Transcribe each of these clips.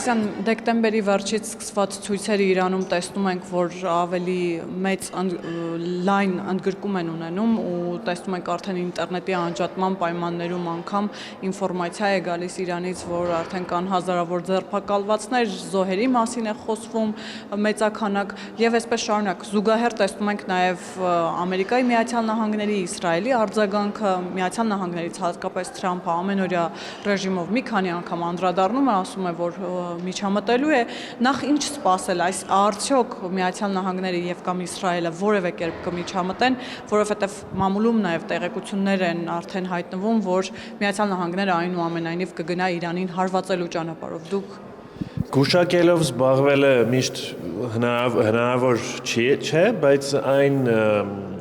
Սարգսյան, դեկտեմբերի վերջից սկսված ցույցերը Իրանում տեսնում ենք, որ ավելի մեծ լայն ընդգրկում են ունենում ու տեսնում ենք արդեն ինտերնետի անջատման պայմաններում անգամ ինֆորմացիա է գալիս Իրանից, որ արդեն կան հազարավոր ձերբակալվածներ, զոհերի մասին է խոսվում, մեծաքանակ եւ այսպես շարունակ։ Զուգահեռ տեսնում ենք նաեւ Ամերիկայի Միացյալ Նահանգների, Իսրայելի արձագանքը, Միացյալ Նահանգներից հատկապես Թրամփը ամենօրյա ռեժիմով մի քանի անգամ անդրադառնում է, ասում է, որ միջամտելու է, նախ ինչ սպասել, այս արդյոք Միացյալ Նահանգները եւ կամ Իսրայելը որևէ կերպ կմիջամտեն, որովհետեւ մամուլում նաեւ տեղեկություններ են արդեն հայտնվում, որ Միացյալ Նահանգները այնուամենայնիվ կգնա Իրանին հարվածելու ճանապարհով։ Դուք Գուշակելով զբաղվելը միշտ հնարավոր չէ, բայց այն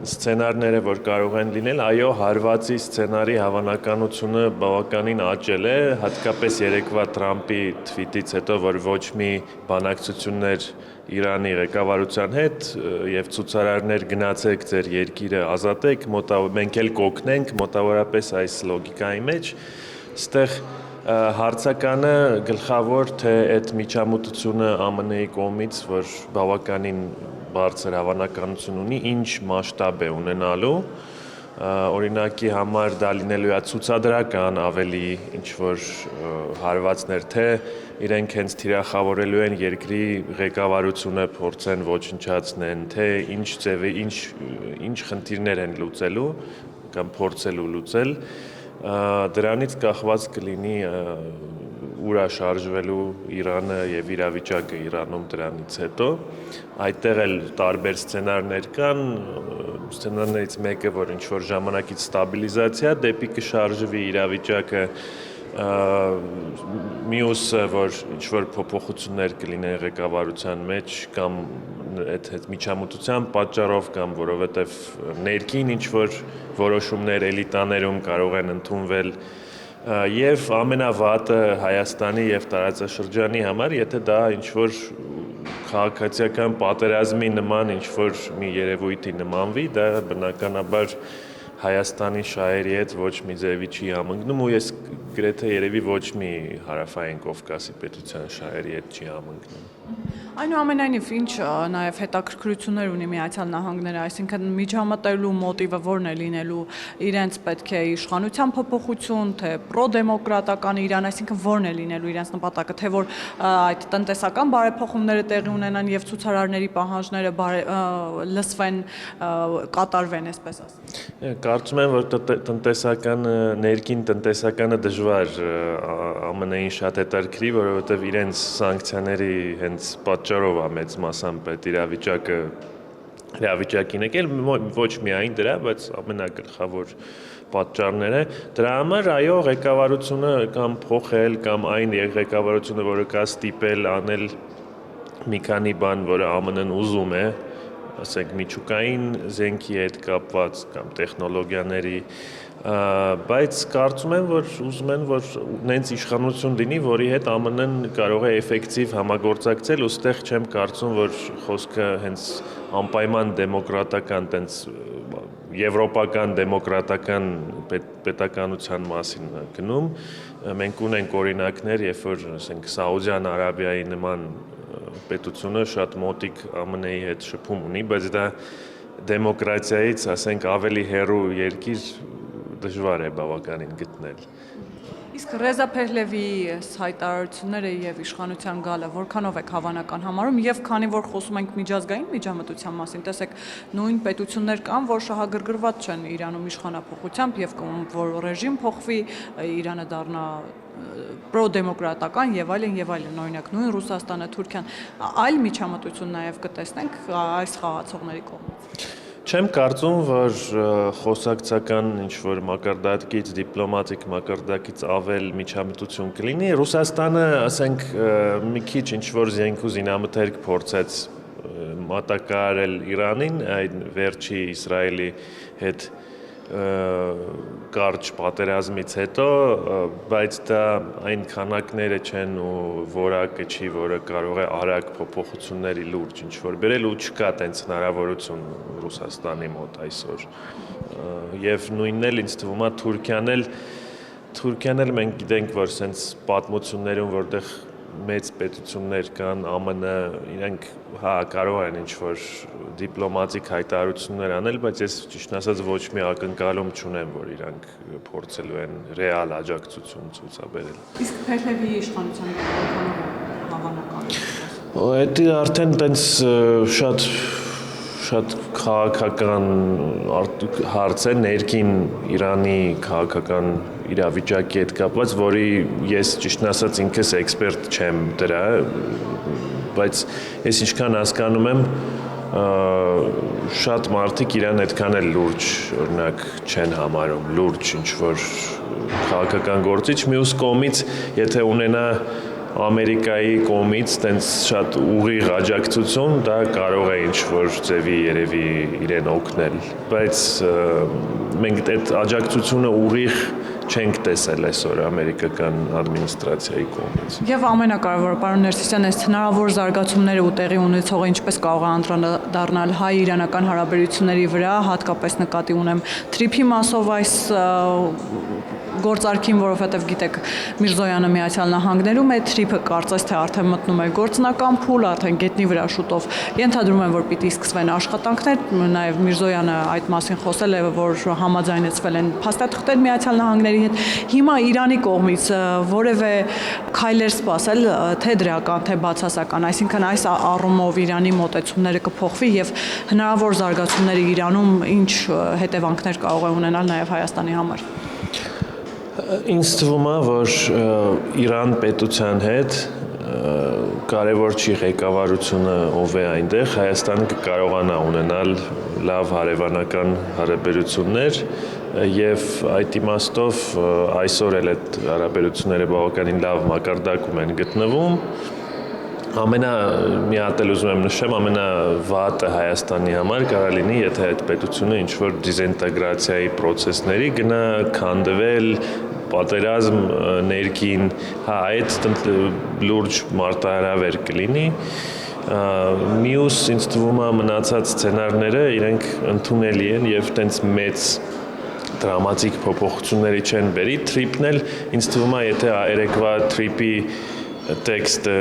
սցենարները, որ կարող են լինել, այո, հարվածի սցենարի հավանականությունը բավականին աճել է, հատկապես երեկվա Թրամփի թվիտից հետո, որ ոչ մի բանակցություններ Իրանի ղեկավարության հետ եւ ցուցարարներ գնացեք ձեր երկիրը ազատեք, մենք էլ կօգնենք մոտավորապես այս լոգիկայի մեջ, այստեղ հարցականը գլխավոր թե այդ միջամտությունը ԱՄՆ-ի կողմից, որ բավականին բարձր հավանականություն ունի, ինչ մասշտաբ է ունենալու, օրինակի համար դա լինելու է ցուցադրական ավելի ինչ որ հարվածներ, թե իրենք հենց թիրախավորելու են երկրի ղեկավարությունը փորձեն ոչնչացնեն, թե ինչ ձևի, ինչ խնդիրներ են լուծելու կամ փորձելու լուծել, դրանից կախված կլինի ուր է շարժվելու Իրանը եւ իրավիճակը Իրանում դրանից հետո այդտեղ էլ տարբեր սցենարներ կան, սցենարներից մեկը, որ ինչ որ ժամանակից ստաբիլիզացիա դեպի կշարժվի իրավիճակը, մյուսը, որ ինչ որ փոփոխություններ կլինեն ղեկավարության մեջ կամ այդ միջամտության պատճառով կամ որովհետև ներքին ինչ որ որոշումներ էլիտաներում կարող են ընդունվել եւ ամենավատը Հայաստանի եւ տարածաշրջանի համար, եթե դա ինչ որ քաղաքացիական պատերազմի նման ինչ որ մի երևույթի նմանվի, դա բնականաբար Հայաստանի շահերի հետ ոչ մի ձևի չի համընկնում ու ես գրեթե երևի ոչ մի հարավային Կովկասի պետության շահերի հետ չի համընկնում։ Այնուամենայնիվ, ինչ նաև հետաքրքրություններ ունի Միացյալ Նահանգները, այսինքն միջամտելու մոտիվը որն է լինելու, իրենց պետք է իշխանության փոփոխություն, թե պրոդեմոկրատական Իրան, այսինքն որն է լինելու իրենց նպատակը, թե որ այդ տնտեսական բարեփոխումները տեղի ունենան եւ ցուցարարների պահանջները լսվեն, կատարվեն, այսպես ասած։ Կարծում եմ, որ ներքին տնտեսականը դժվար ԱՄՆ-ին շատ հետաքրքրի, որովհետև իրենց սանկցիաների հենց պատճառով է մեծ մասամբ այդ իրավիճակին եկել, ոչ միայն դրա, բայց ամենագլխավոր պատճառները։ Դրա համար այո, ղեկավարությունը կամ փոխել կամ այն ղեկավարությունը, որը կա ստիպել անել մի քանի բան, որը ԱՄՆ-ն ուզում է, ասենք միջուկային զենքի հետ կապված կամ տեխնոլոգիաների, բայց կարծում եմ, որ ուզում են, որ նենց իշխանություն լինի, որի հետ ԱՄՆ-ն կարող է էֆեկտիվ համագործակցել, ու ստեղ չեմ կարծում, որ խոսքը հենց անպայման դեմոկրատական, տենց եվրոպական դեմոկրատական պետականության մասին գնում, մենք ունենք օրինակներ, երբ որ ասենք Սաուդյան Արաբիայի նման պետությունը շատ մոտիկ ԱՄՆ-ի հետ շփում ունի, բայց դա դեմոկրատիայից, ասենք, ավելի հեռու երկիր դժվար է բավականին գտնել։ Իսկ Ռեզա Փեհլևի հայտարարությունները եւ իշխանության գալը որքանով եք հավանական համարում եւ քանի որ խոսում ենք միջազգային միջամտության մասին, տեսեք, նույն պետություններ կան, որ շահագրգռված չեն Իրանում իշխանափոխությամբ եւ որ ռեժիմ փոխվի, Իրանը դառնա պրոդեմոկրատական եւ այլն, օրինակ նույն Ռուսաստանը, Թուրքիան, այլ միջամտություն նաեւ կտեսնենք այս խաղացողների կողմից։ Չեմ կարծում, որ խոսակցական ինչ-որ մակարդակից, դիպլոմատիկ մակարդակից ավել միջամտություն կլինի։ Ռուսաստանը, ասենք, մի քիչ ինչ-որ զենք ու զինամթերք փորձեց մատակարարել Իրանին, այն վերջի Իսրայելի հետ կարճ պատերազմից հետո, բայց դա այն քանակները չեն ու որակը չի, որը կարող է արագ փոփոխությունների լուրջ ինչ-որ բերել ու չկա տենց հնարավորություն Ռուսաստանի մոտ այսօր։ Եվ նույնն էլ ինձ թվում է Թուրքիան էլ մենք գիտենք, որ սենց պատմություններում, որտեղ մեծ պետություններ կան, ԱՄՆ, իրենք կարող են ինչ-որ դիպլոմատիկ հայտարարություններ անել, բայց ես ճիշտն ասած ոչ մի ակնկալում չունեմ, որ իրանք փորձելու են ռեալ աջակցություն ցուցաբերել։ Իսկ Փերթևի իշխանության հավանական է։ Դա արդեն տենց շատ քաղաքական հարց է, ներքին Իրանի քաղաքական իրավիճակի հետ կապված, որի ես ճիշտն ասած ինքս էքսպերտ չեմ դրա, բայց ես ինչքան հասկանում եմ, շատ մարդիկ իրան այդքան էլ լուրջ, օրինակ, չեն համարում, լուրջ ինչ-որ քաղաքական գործիչ, մյուս կողմից, եթե ունենա Ամերիկայի կողմից տենց շատ ուղիղ աջակցություն, դա կարող է ինչ-որ ձևի երևի իրեն օգնել, բայց մենք այդ աջակցությունը ուղիղ չենք տեսել այսօր ամերիկական ադմինիստրացիայի կողմից։ Եվ ամենակարևորը, պարոն Ներսիսյան, այս հնարավոր զարգացումները ու տեղի ունեցողը ինչպես կարող է անդրադառնալ հայ-իրանական հարաբերությունների վրա, հատկապես նկատի ունեմ թրիփի մասով այս գործարքին, որովհետև գիտեք, Միրզոյանը Միացյալ Նահանգներում է, թրիփը կարծես թե արդեն մտնում է գործնական փուլ, արդեն գետնի վրա շուտով ենթադրում եմ, որ պիտի սկսվեն աշխատանքներ, նաև Միրզոյանը այդ մասին խոսել է, որ համաձայնեցվել են փաստաթղթեր Միացյալ Նահանգների հետ։ Հիմա Իրանի կողմից որևէ քայլեր սպասել, թե դրական, թե բացասական, այսինքն այս առումով Իրանի մոտեցումները կփոխվի եւ հնարավոր զարգացումները Իրանում ինչ հետևանքներ կարող է ունենալ նաև Հայաստանի համար։ Ինձ թվում է, որ Իրան պետության հետ կարևոր չի ղեկավարությունը ով է այնտեղ, Հայաստանը կկարողանա ունենալ լավ հարևանական հարաբերություններ եւ այդ իմաստով այսօր էլ այդ հարաբերությունները բավականին լավ մակարդակում են գտնվում։ Մի հատ էլ ուզում եմ նշեմ, ամենավատը Հայաստանի համար կարող լինի, եթե այդ պետությունը ինչ-որ դիզինտեգրացիայի process-ների գնա քանդվել, պատերազմ ներքին, այդ լուրջ մարտահրավեր կլինի։ Մյուս ինձ թվում է մնացած սցենարները իրենք ընդունելի են եւ տենց մեծ դրամատիկ փոփոխությունների չեն բերի, թրիփն էլ ինձ թվում է, եթե երեկվա թրիփի տեքստը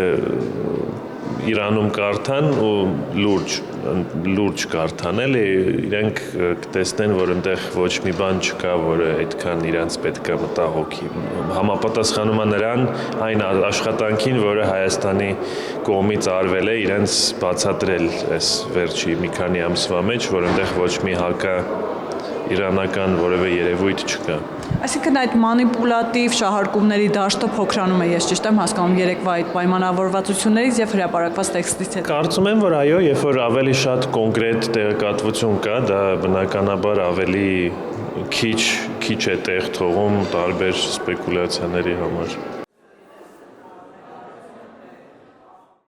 Իրանում կարդան ու լուրջ կարդան էլ իրենք կտեսնեն, որ այնտեղ ոչ մի բան չկա, որը այդքան իրանց պետք է մտահոգի։ Համապատասխանում է նրան այն աշխատանքին, որը Հայաստանի կողմից արվել է իրենց բացատրել այս վերջի մի քանի ամսվա մեջ, որ այնտեղ ոչ մի իրանական որևէ երևույթ չկա։ Այսինքն այդ մանիպուլատիվ շահարկումների դաշտը փոքրանում է, ես ճիշտ եմ հասկանում երեկվա այդ պայմանավորվածություններից եւ հրապարակված տեքստից հետ։ Կարծում եմ, որ այո, երբ որ ավելի շատ կոնկրետ տեղեկատվություն կա, դա բնականաբար ավելի քիչ է տեղ թողում տարբեր սպեկուլյացիաների համար։